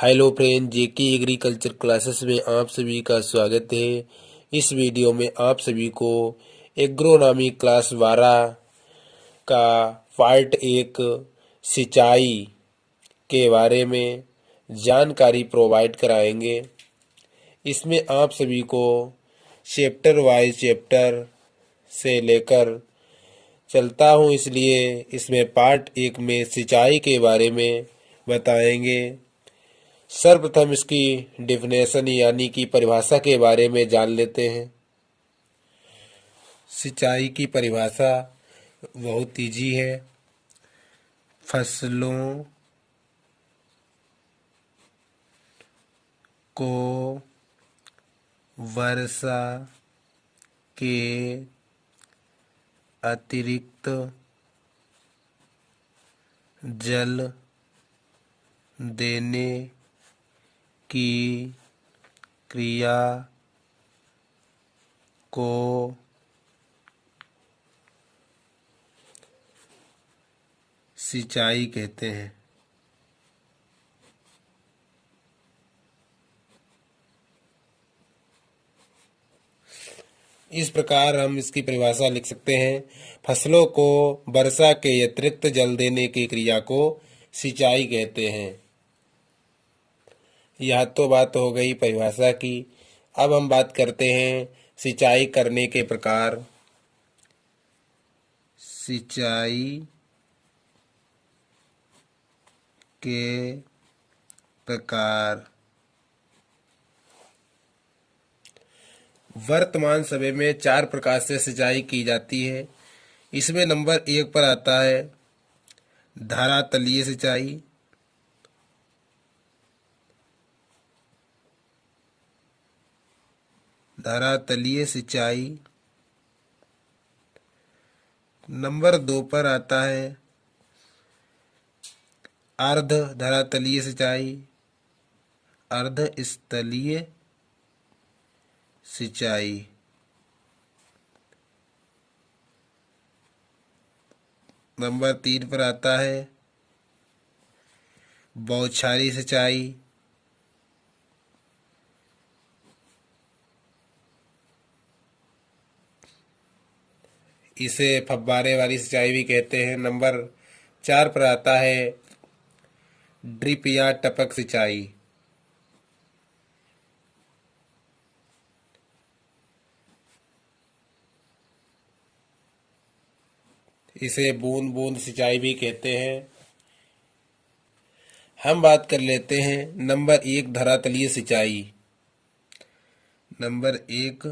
Hello friend, जेके agriculture classes में आप सभी का स्वागत है। इस वीडियो में आप सभी को एग्रोनॉमी क्लास 12 का पार्ट 1 सिंचाई के बारे में जानकारी प्रोवाइड कराएंगे। इसमें आप सभी को चैप्टर वाइज चैप्टर से लेकर चलता हूँ, इसलिए इसमें पार्ट 1 में सिंचाई के बारे में बताएंगे। सर्वप्रथम इसकी डिफिनेशन यानी कि परिभाषा के बारे में जान लेते हैं। सिंचाई की परिभाषा बहुत ईजी है। फसलों को वर्षा के अतिरिक्त जल देने की क्रिया को सिंचाई कहते हैं। इस प्रकार हम इसकी परिभाषा लिख सकते हैं। फसलों को वर्षा के अतिरिक्त जल देने की क्रिया को सिंचाई कहते हैं। यह तो बात हो गई परिभाषा की। अब हम बात करते हैं सिंचाई करने के प्रकार। सिंचाई के प्रकार वर्तमान समय में 4 प्रकार से सिंचाई की जाती है। इसमें नंबर 1 पर आता है धरातलीय सिंचाई। धरातलीय सिंचाई। नंबर 2 पर आता है अर्ध धरातलीय सिंचाई, अर्ध स्थलीय सिंचाई। नंबर 3 पर आता है बौछारी सिंचाई। इसे फव्वारे वाली सिंचाई भी कहते हैं। नंबर 4 पर आता है ड्रिप या टपक सिंचाई। इसे बूंद बूंद सिंचाई भी कहते हैं। हम बात कर लेते हैं नंबर 1 धरातलीय सिंचाई। नंबर 1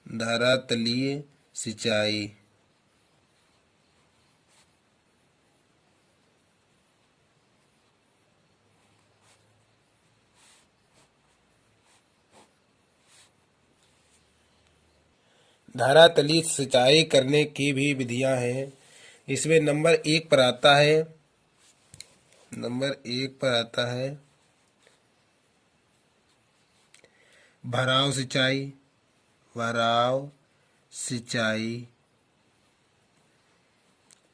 धरातलीय सिंचाई। धरातलीय सिंचाई करने की भी विधियां हैं। इसमें नंबर 1 पर आता है भराव सिंचाई। भराव सिंचाई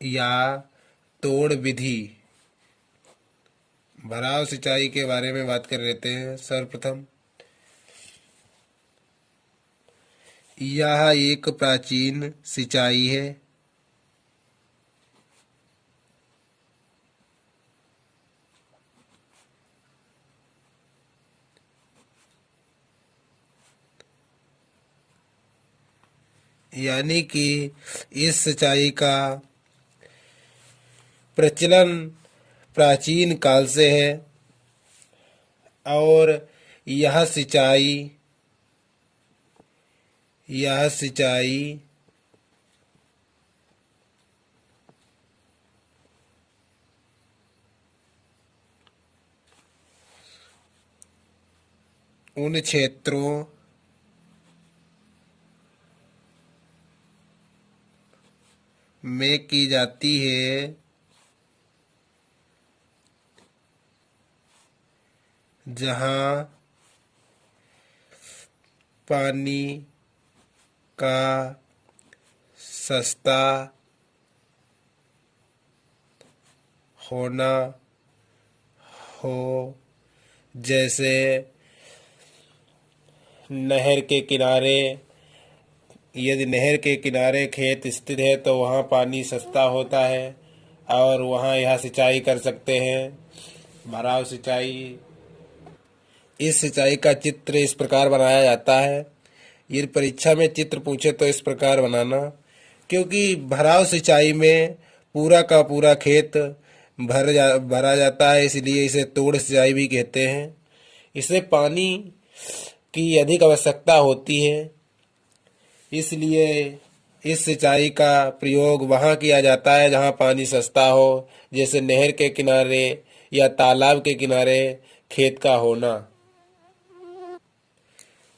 या तोड़ विधि। भराव सिंचाई के बारे में बात कर लेते हैं। सर्वप्रथम यह एक प्राचीन सिंचाई है। यानी कि इस सिंचाई का प्रचलन प्राचीन काल से है और यह सिंचाई 'उन क्षेत्रों में की जाती है जहाँ पानी का सस्ता हो, जैसे नहर के किनारे। यदि नहर के किनारे खेत स्थित है तो वहाँ पानी सस्ता होता है और वहाँ यह सिंचाई कर सकते हैं, भराव सिंचाई। इस सिंचाई का चित्र इस प्रकार बनाया जाता है। यदि परीक्षा में चित्र पूछे तो इस प्रकार बनाना, क्योंकि भराव सिंचाई में पूरा का पूरा खेत भरा जाता है, इसलिए इसे तोड़ सिंचाई भी कहते हैं। इसे पानी की अधिक आवश्यकता होती है, इसलिए इस सिंचाई का प्रयोग वहाँ किया जाता है जहाँ पानी सस्ता हो, जैसे नहर के किनारे या तालाब के किनारे खेत का होना।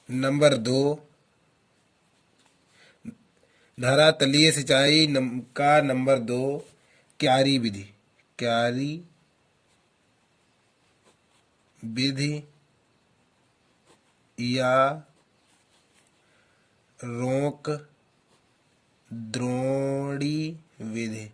नंबर 2, धरातलीय सिंचाई का नंबर 2, क्यारी विधि। क्यारी विधि या रोंक द्रोणी विधि।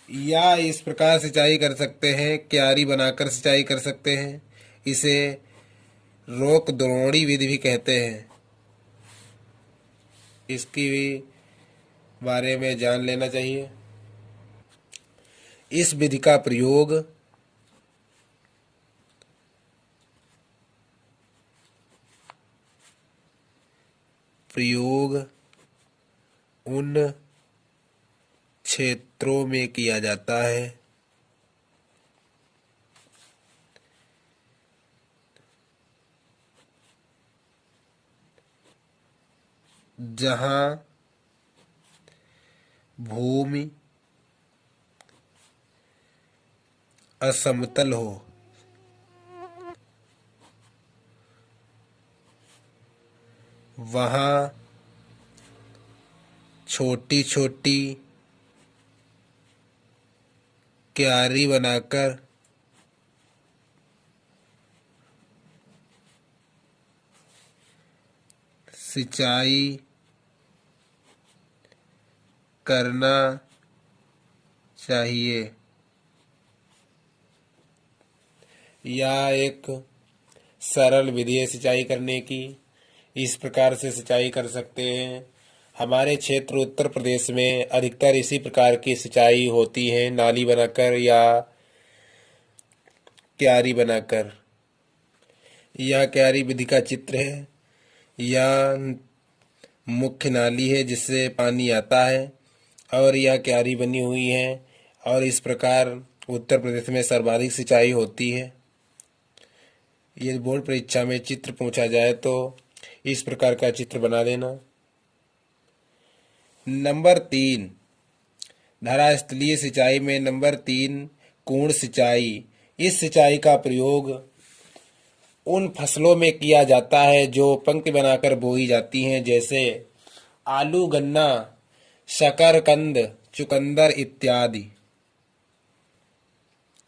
या इस प्रकार सिंचाई कर सकते हैं, क्यारी बनाकर सिंचाई कर सकते हैं। इसे रोंक द्रोणी विधि भी कहते हैं। इसकी भी बारे में जान लेना चाहिए। इस विधि का प्रयोग उन क्षेत्रों में किया जाता है जहाँ भूमि असमतल हो। वहाँ छोटी छोटी क्यारी बनाकर सिंचाई करना चाहिए। यह एक सरल विधि है सिंचाई करने की। इस प्रकार से सिंचाई कर सकते हैं। हमारे क्षेत्र उत्तर प्रदेश में अधिकतर इसी प्रकार की सिंचाई होती है, नाली बनाकर या क्यारी बनाकर। यह क्यारी विधि का चित्र है। यह मुख्य नाली है जिससे पानी आता है और यह क्यारी बनी हुई है, और इस प्रकार उत्तर प्रदेश में सर्वाधिक सिंचाई होती है। यदि बोर्ड परीक्षा में चित्र पूछा जाए तो इस प्रकार का चित्र बना देना। नंबर 3, धरास्थलीय सिंचाई में नंबर 3, कुण सिंचाई। इस सिंचाई का प्रयोग उन फसलों में किया जाता है जो पंक्ति बनाकर बोई जाती हैं, जैसे आलू, गन्ना, शकरकंद, चुकंदर इत्यादि।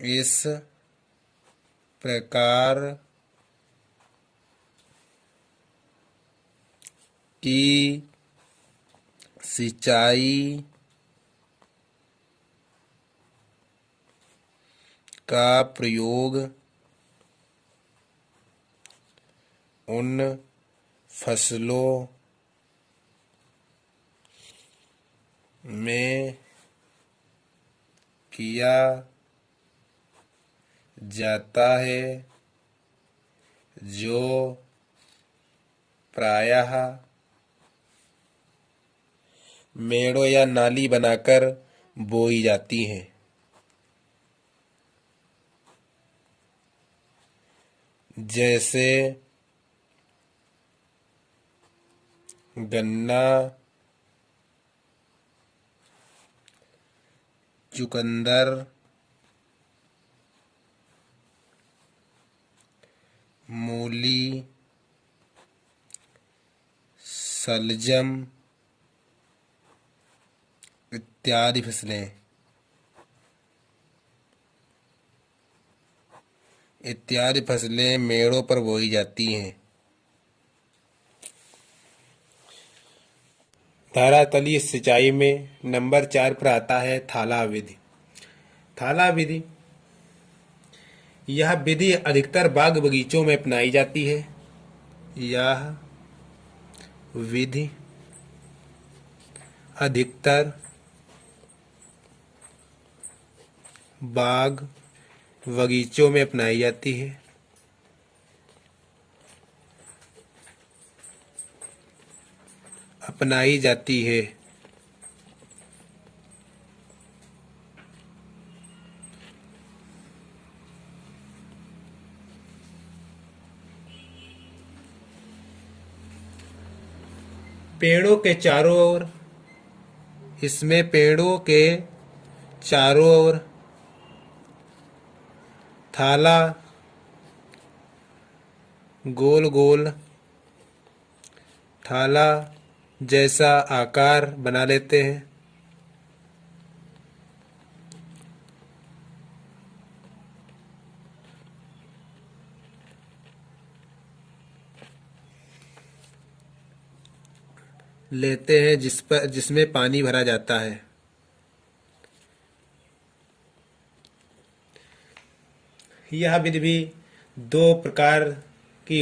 इस प्रकार की सिंचाई का प्रयोग उन फसलों में किया जाता है जो प्रायः मेड़ों या नाली बनाकर बोई जाती हैं। जैसे गन्ना, चुकंदर, मूली, शलजम इत्यादि फसलें। इत्यादि फसलें मेड़ों पर बोई जाती हैं। धरातलीय सिंचाई में नंबर 4 पर आता है थाला विधि। थाला विधि, यह विधि अधिकतर बाग बगीचों में अपनाई जाती है। यह विधि अधिकतर बाग बगीचों में अपनाई जाती है। पेड़ों के चारों ओर, इसमें पेड़ों के चारों ओर थाला गोल गोल थाला जैसा आकार बना लेते हैं। जिसमें पानी भरा जाता है। यह विधि भी दो प्रकार की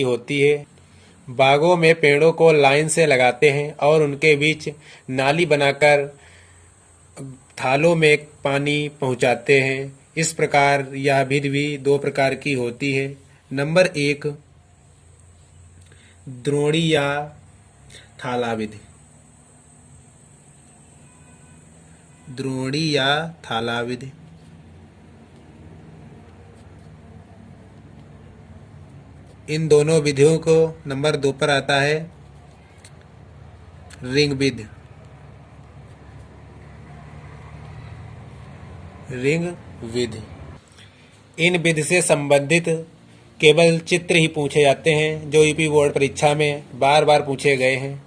होती है। बागों में पेड़ों को लाइन से लगाते हैं और उनके बीच नाली बनाकर थालों में पानी पहुंचाते हैं। इस प्रकार यह विधि भी दो प्रकार की होती है। नंबर 1, द्रोणी या थाला विधि। द्रोणी या थाला विधि, इन दोनों विधियों को नंबर 2 पर आता है रिंग विधि। इन विधि से संबंधित केवल चित्र ही पूछे जाते हैं जो यूपी बोर्ड परीक्षा में बार बार पूछे गए हैं।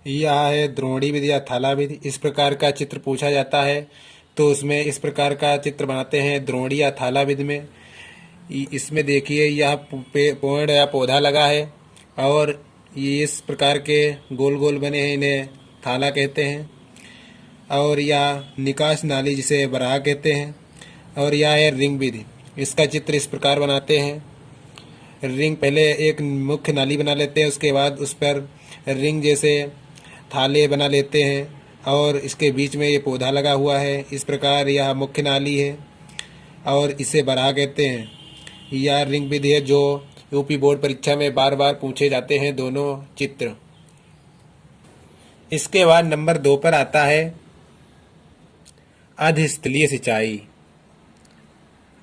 यह है द्रोणी विधि या थाला विधि। इस प्रकार का चित्र पूछा जाता है तो उसमें इस प्रकार का चित्र बनाते हैं द्रोणी या थाला विधि में। इसमें देखिए, यह पेड़ या पौधा लगा है और ये इस प्रकार के गोल गोल बने हैं, इन्हें थाला कहते हैं। और यह निकास नाली जिसे बराह कहते हैं। और यह है रिंग विधि। इसका चित्र इस प्रकार बनाते हैं। रिंग, पहले एक मुख्य नाली बना लेते हैं, उसके बाद उस पर रिंग जैसे थाले बना लेते हैं और इसके बीच में ये पौधा लगा हुआ है। इस प्रकार यह मुख्य नाली है और इसे बराह कहते हैं। यह रिंग विधि है जो यूपी बोर्ड परीक्षा में बार बार पूछे जाते हैं दोनों चित्र। इसके बाद नंबर 2 पर आता है अधस्थलीय सिंचाई।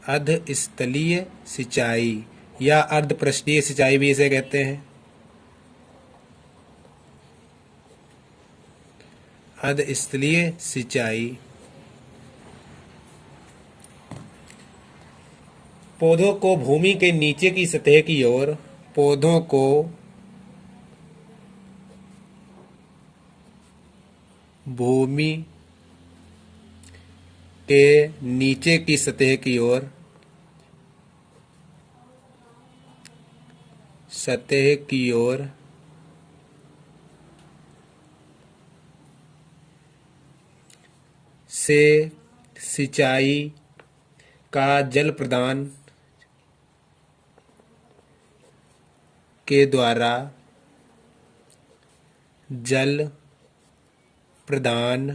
अधस्थलीय सिंचाई या अर्धपृष्ठीय सिंचाई भी इसे कहते हैं। अधस्थलीय सिंचाई, पौधों को भूमि के नीचे की सतह की ओर, पौधों को भूमि के नीचे की सतह की ओर, से सिंचाई का जल प्रदान के द्वारा जल प्रदान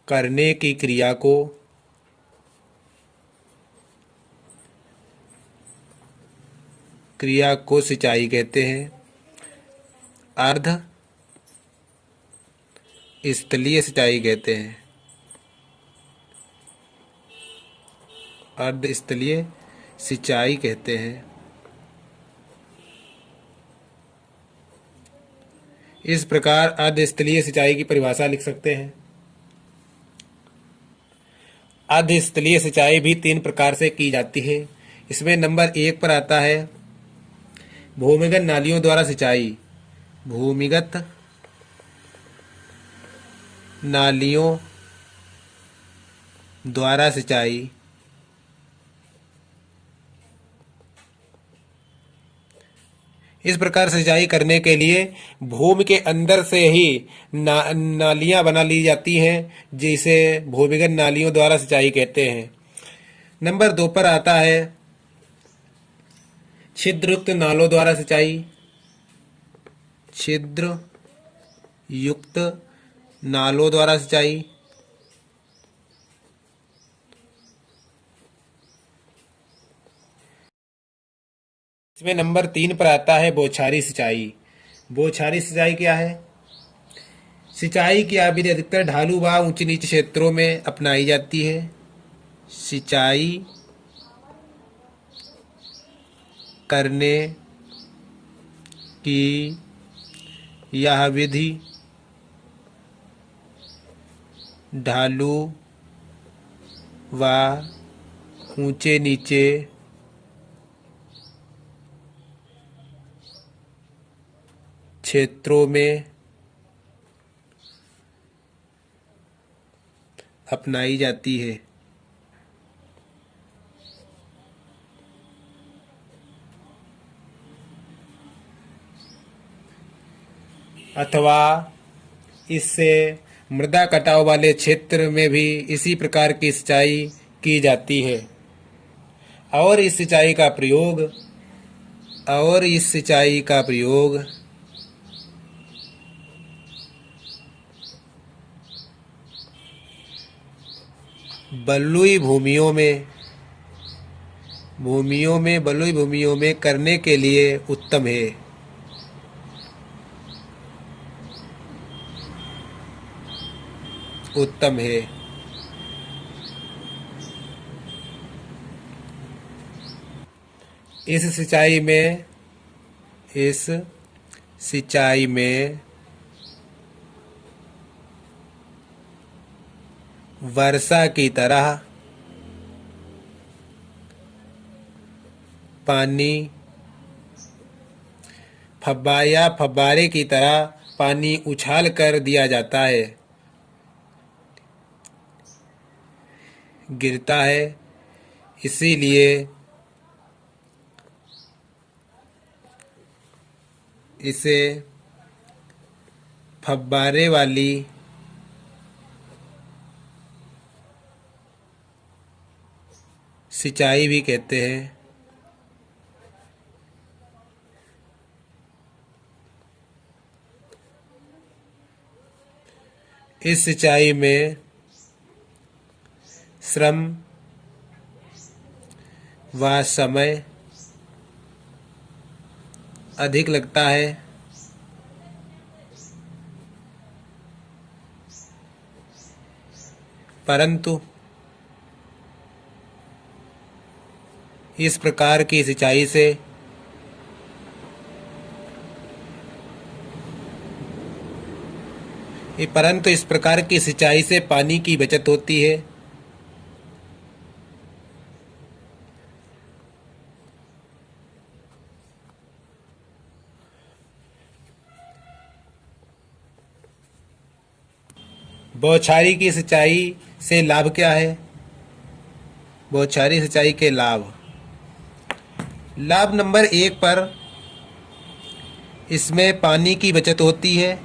करने की क्रिया को सिंचाई कहते हैं। अर्ध स्थलीय सिंचाई कहते हैं। अर्धस्थलीय सिंचाई कहते हैं। इस प्रकार अर्धस्थलीय सिंचाई की परिभाषा लिख सकते हैं। अर्धस्थलीय सिंचाई भी 3 प्रकार से की जाती है। इसमें नंबर 1 पर आता है भूमिगत नालियों द्वारा सिंचाई। भूमिगत नालियों द्वारा सिंचाई, इस प्रकार सिंचाई करने के लिए भूमि के अंदर से ही नालियां बना ली जाती हैं, जिसे भूमिगत नालियों द्वारा सिंचाई कहते हैं। नंबर 2 पर आता है छिद्रयुक्त नालों द्वारा सिंचाई। छिद्र युक्त नालों द्वारा सिंचाई। इसमें नंबर 3 पर आता है बौछारी सिंचाई। बौछारी सिंचाई क्या है? सिंचाई की विधि अधिकतर ढालू व ऊंची नीचे क्षेत्रों में अपनाई जाती है। सिंचाई करने की यह विधि ढालू व ऊंचे नीचे क्षेत्रों में अपनाई जाती है। अथवा इससे मृदा कटाव वाले क्षेत्र में भी इसी प्रकार की सिंचाई की जाती है। और इस सिंचाई का प्रयोग बलुई भूमियों में करने के लिए उत्तम है। इस सिंचाई में वर्षा की तरह पानी फव्वारे की तरह पानी उछाल कर दिया जाता है, गिरता है। इसीलिए इसे फव्वारे वाली सिंचाई भी कहते हैं। इस सिंचाई में श्रम व समय अधिक लगता है, परंतु इस प्रकार की सिंचाई से पानी की बचत होती है। बौछारी की सिंचाई से लाभ क्या है? बौछारी सिंचाई के लाभ नंबर 1 पर इसमें पानी की बचत होती है।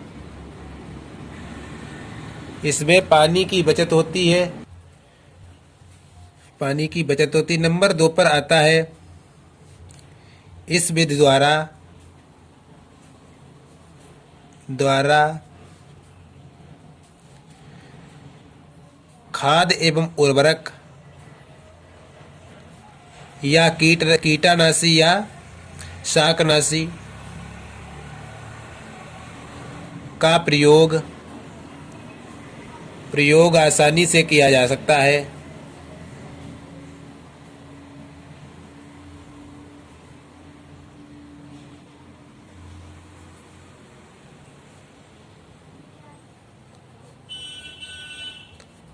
नंबर 2 पर आता है इस विधि द्वारा खाद एवं उर्वरक या कीटनाशी या शाकनाशी का प्रयोग आसानी से किया जा सकता है।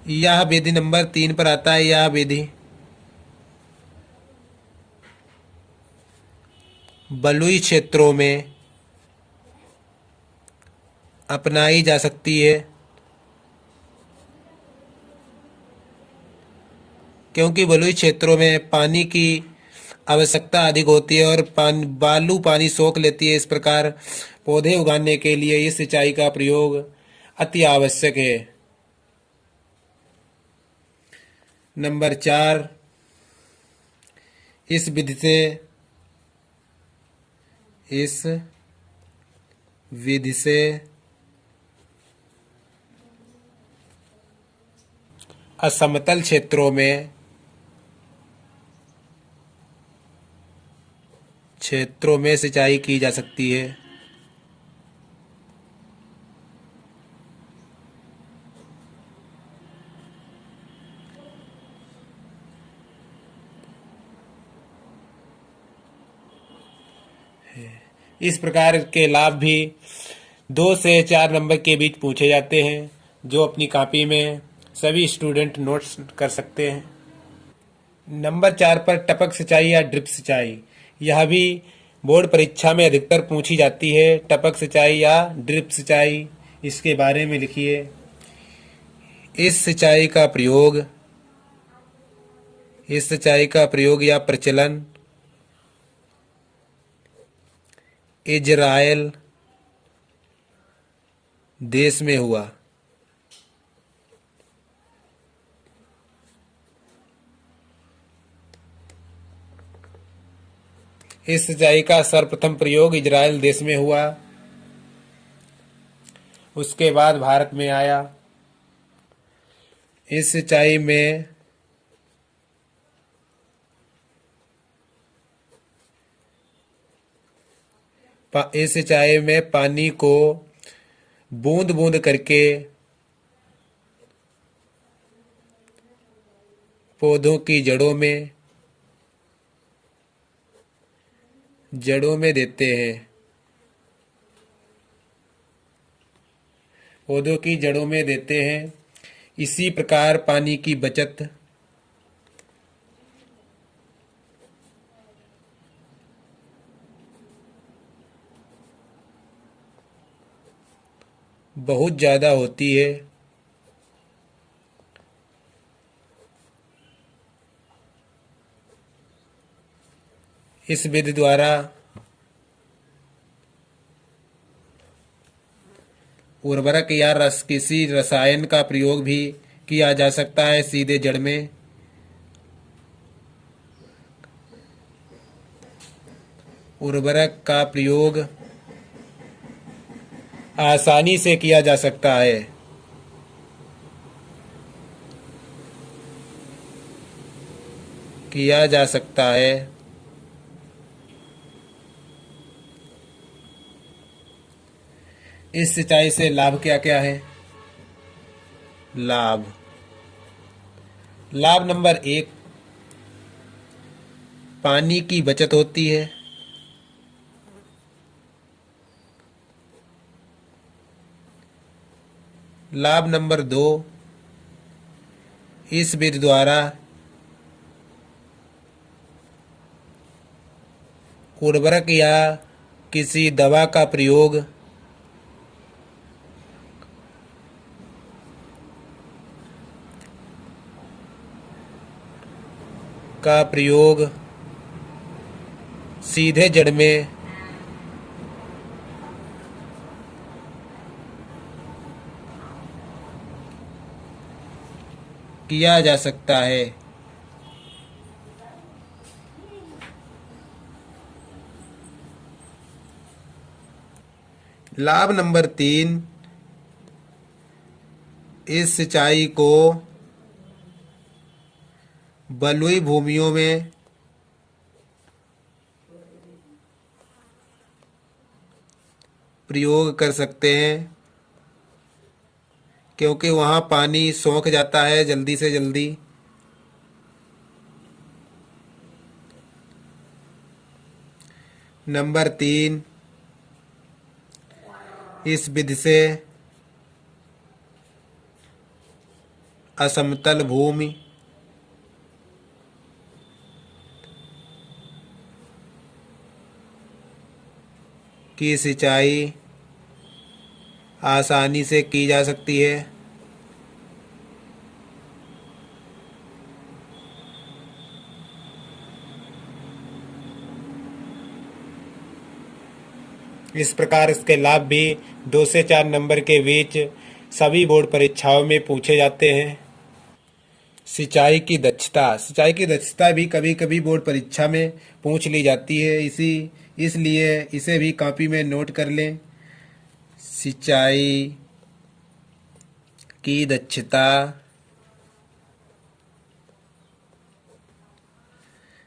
यह विधि नंबर 3 पर आता है। यह विधि बलुई क्षेत्रों में अपनाई जा सकती है, क्योंकि बलुई क्षेत्रों में पानी की आवश्यकता अधिक होती है और बालू पानी सोख लेती है। इस प्रकार पौधे उगाने के लिए इस सिंचाई का प्रयोग अति आवश्यक है। नंबर 4, इस विधि से असमतल क्षेत्रों में सिंचाई की जा सकती है। इस प्रकार के लाभ भी 2 से 4 नंबर के बीच पूछे जाते हैं, जो अपनी कॉपी में सभी स्टूडेंट नोट्स कर सकते हैं। नंबर 4 पर टपक सिंचाई या ड्रिप सिंचाई, यह भी बोर्ड परीक्षा में अधिकतर पूछी जाती है। टपक सिंचाई या ड्रिप सिंचाई, इसके बारे में लिखिए। इस सिंचाई का प्रयोग या प्रचलन इजराइल देश में हुआ। इस सिंचाई का सर्वप्रथम प्रयोग इजराइल देश में हुआ, उसके बाद भारत में आया। इस सिंचाई में पानी को बूंद बूंद करके पौधों की जड़ों में देते हैं। इसी प्रकार पानी की बचत बहुत ज़्यादा होती है। इस विधि द्वारा उर्वरक या किसी रसायन का प्रयोग भी किया जा सकता है सीधे जड़ में। उर्वरक का प्रयोग आसानी से किया जा सकता है। इस सिंचाई से लाभ क्या क्या है? लाभ नंबर 1, पानी की बचत होती है। लाभ नंबर 2, इस विधि द्वारा उर्वरक या किसी दवा का प्रयोग सीधे जड़ में किया जा सकता है। लाभ नंबर 3, इस सिंचाई को बलुई भूमियों में प्रयोग कर सकते हैं, क्योंकि वहाँ पानी सोख जाता है जल्दी से जल्दी। नंबर 3, इस विधि से असमतल भूमि की सिंचाई आसानी से की जा सकती है। इस प्रकार इसके लाभ भी 2 से 4 नंबर के बीच सभी बोर्ड परीक्षाओं में पूछे जाते हैं। सिंचाई की दक्षता भी कभी कभी बोर्ड परीक्षा में पूछ ली जाती है, इसलिए इसे भी कॉपी में नोट कर लें। सिंचाई की दक्षता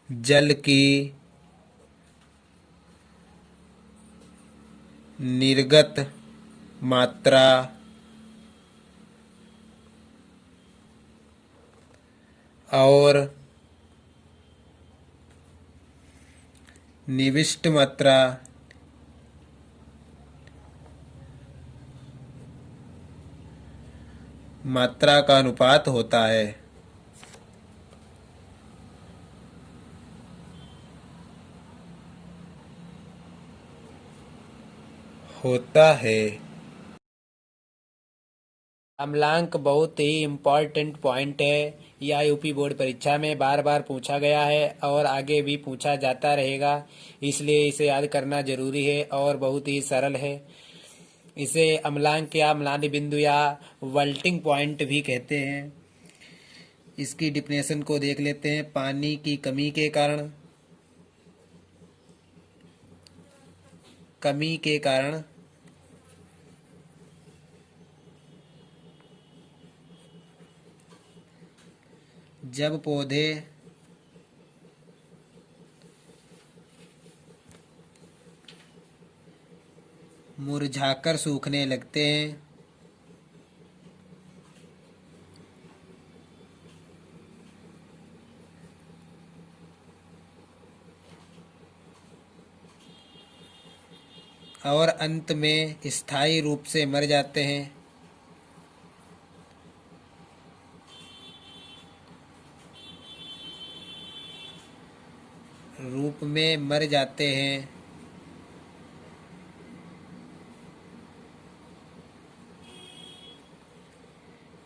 जल की निर्गत मात्रा और निविष्ट मात्रा का अनुपात होता है। अम्लांक बहुत ही इम्पोर्टेंट पॉइंट है। यह यूपी बोर्ड परीक्षा में बार बार पूछा गया है और आगे भी पूछा जाता रहेगा, इसलिए इसे याद करना जरूरी है और बहुत ही सरल है। इसे अम्लांक या अम्लानी बिंदु या वल्टिंग पॉइंट भी कहते हैं। इसकी डिफिनेशन को देख लेते हैं। पानी की कमी के कारण जब पौधे मुरझाकर सूखने लगते हैं और अंत में स्थायी रूप से मर जाते हैं,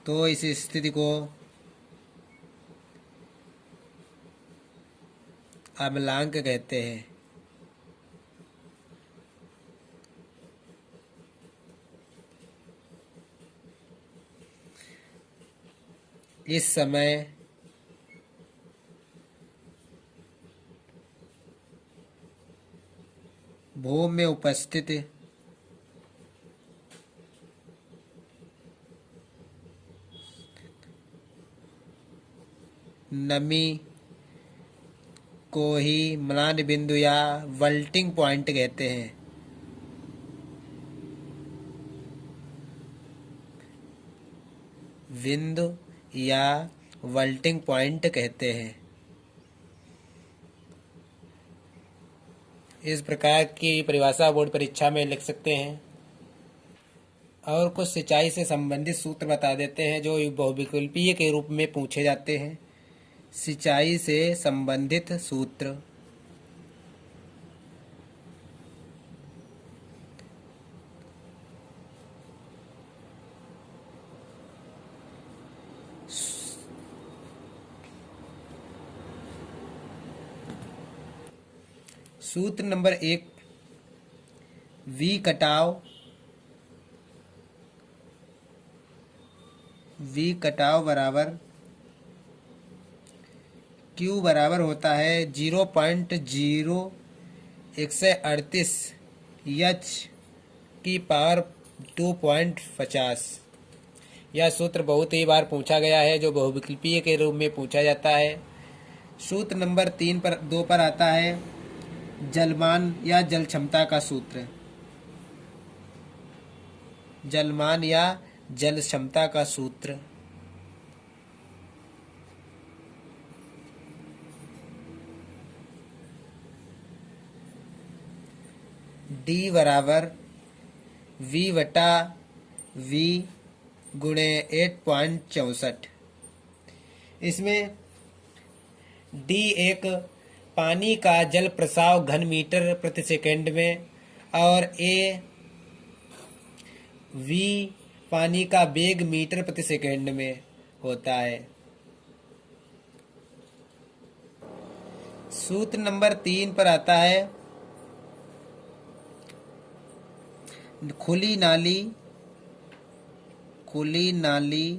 तो इस स्थिति को अम्लांक कहते हैं। इस समय भूमि में उपस्थित नमी को ही म्लान बिंदु या वल्टिंग पॉइंट कहते हैं। बिंदु या वल्टिंग पॉइंट कहते हैं। इस प्रकार की परिभाषा बोर्ड परीक्षा में लिख सकते हैं। और कुछ सिंचाई से संबंधित सूत्र बता देते हैं जो बहुविकल्पीय के रूप में पूछे जाते हैं। सिंचाई से संबंधित सूत्र। सूत्र नंबर 1, वी कटाव बराबर Q बराबर होता है 0.0138 H की पावर 2.50। यह सूत्र बहुत ही बार पूछा गया है, जो बहुविकल्पीय के रूप में पूछा जाता है। सूत्र नंबर 2 पर आता है जलमान या जल क्षमता का सूत्र। जलमान या जल क्षमता का सूत्र D बराबर V/V गुणे 8.64। इसमें D एक पानी का जल प्रसाव घन मीटर प्रति सेकंड में और V पानी का वेग मीटर प्रति सेकंड में होता है। सूत्र नंबर 3 पर आता है खुली नाली, खुली नाली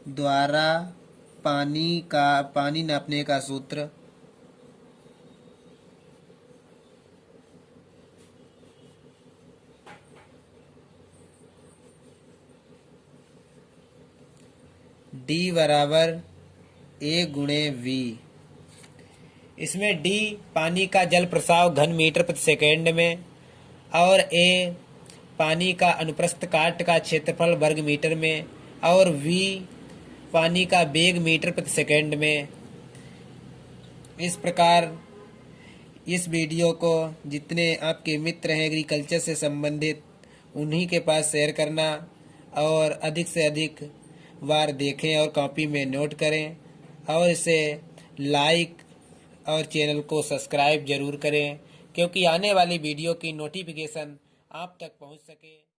द्वारा पानी नापने का सूत्र। D बराबर A गुणे V। इसमें D पानी का जल प्रसाव घन मीटर प्रति सेकंड में और A पानी का अनुप्रस्थ काट का क्षेत्रफल वर्ग मीटर में और V पानी का वेग मीटर प्रति सेकंड में। इस प्रकार इस वीडियो को जितने आपके मित्र हैं एग्रीकल्चर से संबंधित उन्हीं के पास शेयर करना और अधिक से अधिक बार देखें और कॉपी में नोट करें और इसे लाइक और चैनल को सब्सक्राइब जरूर करें क्योंकि आने वाली वीडियो की नोटिफिकेशन आप तक पहुंच सके।